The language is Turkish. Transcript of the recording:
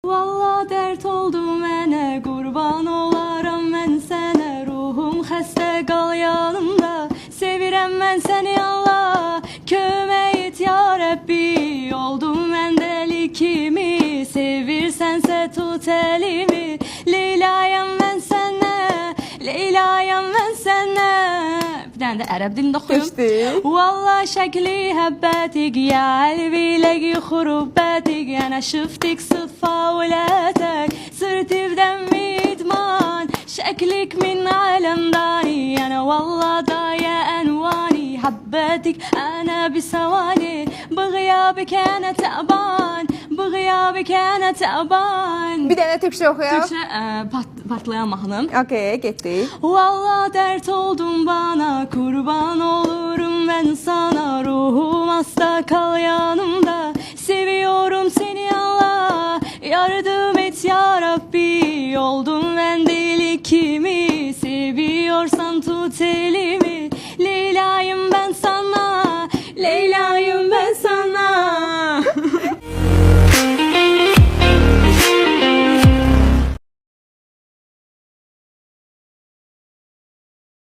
Vallahi dert oldu mənə, qurban olaram mən sənə. Ruhum xəstə, qal yanımda, sevirəm mən səni Allah. Kömək et ya Rəbbi, oldum mən dəli kimi. Sevirsənsə tut əlimi, Leylayam mən sənə, Leylayam mən sənə. Bir dənə də ərəb dilində oxuyum. Vallahi şəkli həbbətik, ya əlviləg yuxurubbətik, yana şıftik sıfa ولاتك صرت بدمي ادمان شكلك من عالم داني انا والله ضايع انواني حبيتك انا بثواني بغيابك انا تعبان بغيابك انا تعبان. Bir tane Türkçe okuyalım. Türkçe patlayan mahnım. Okey, gitti. Vallahi dert oldun bana, kurban olurum ben sana. Ruhum hasta, kal yanımda, seviyorum seni Allah. Yardım et ya Rabbi, oldum ben deli kimi. Seviyorsan tut eli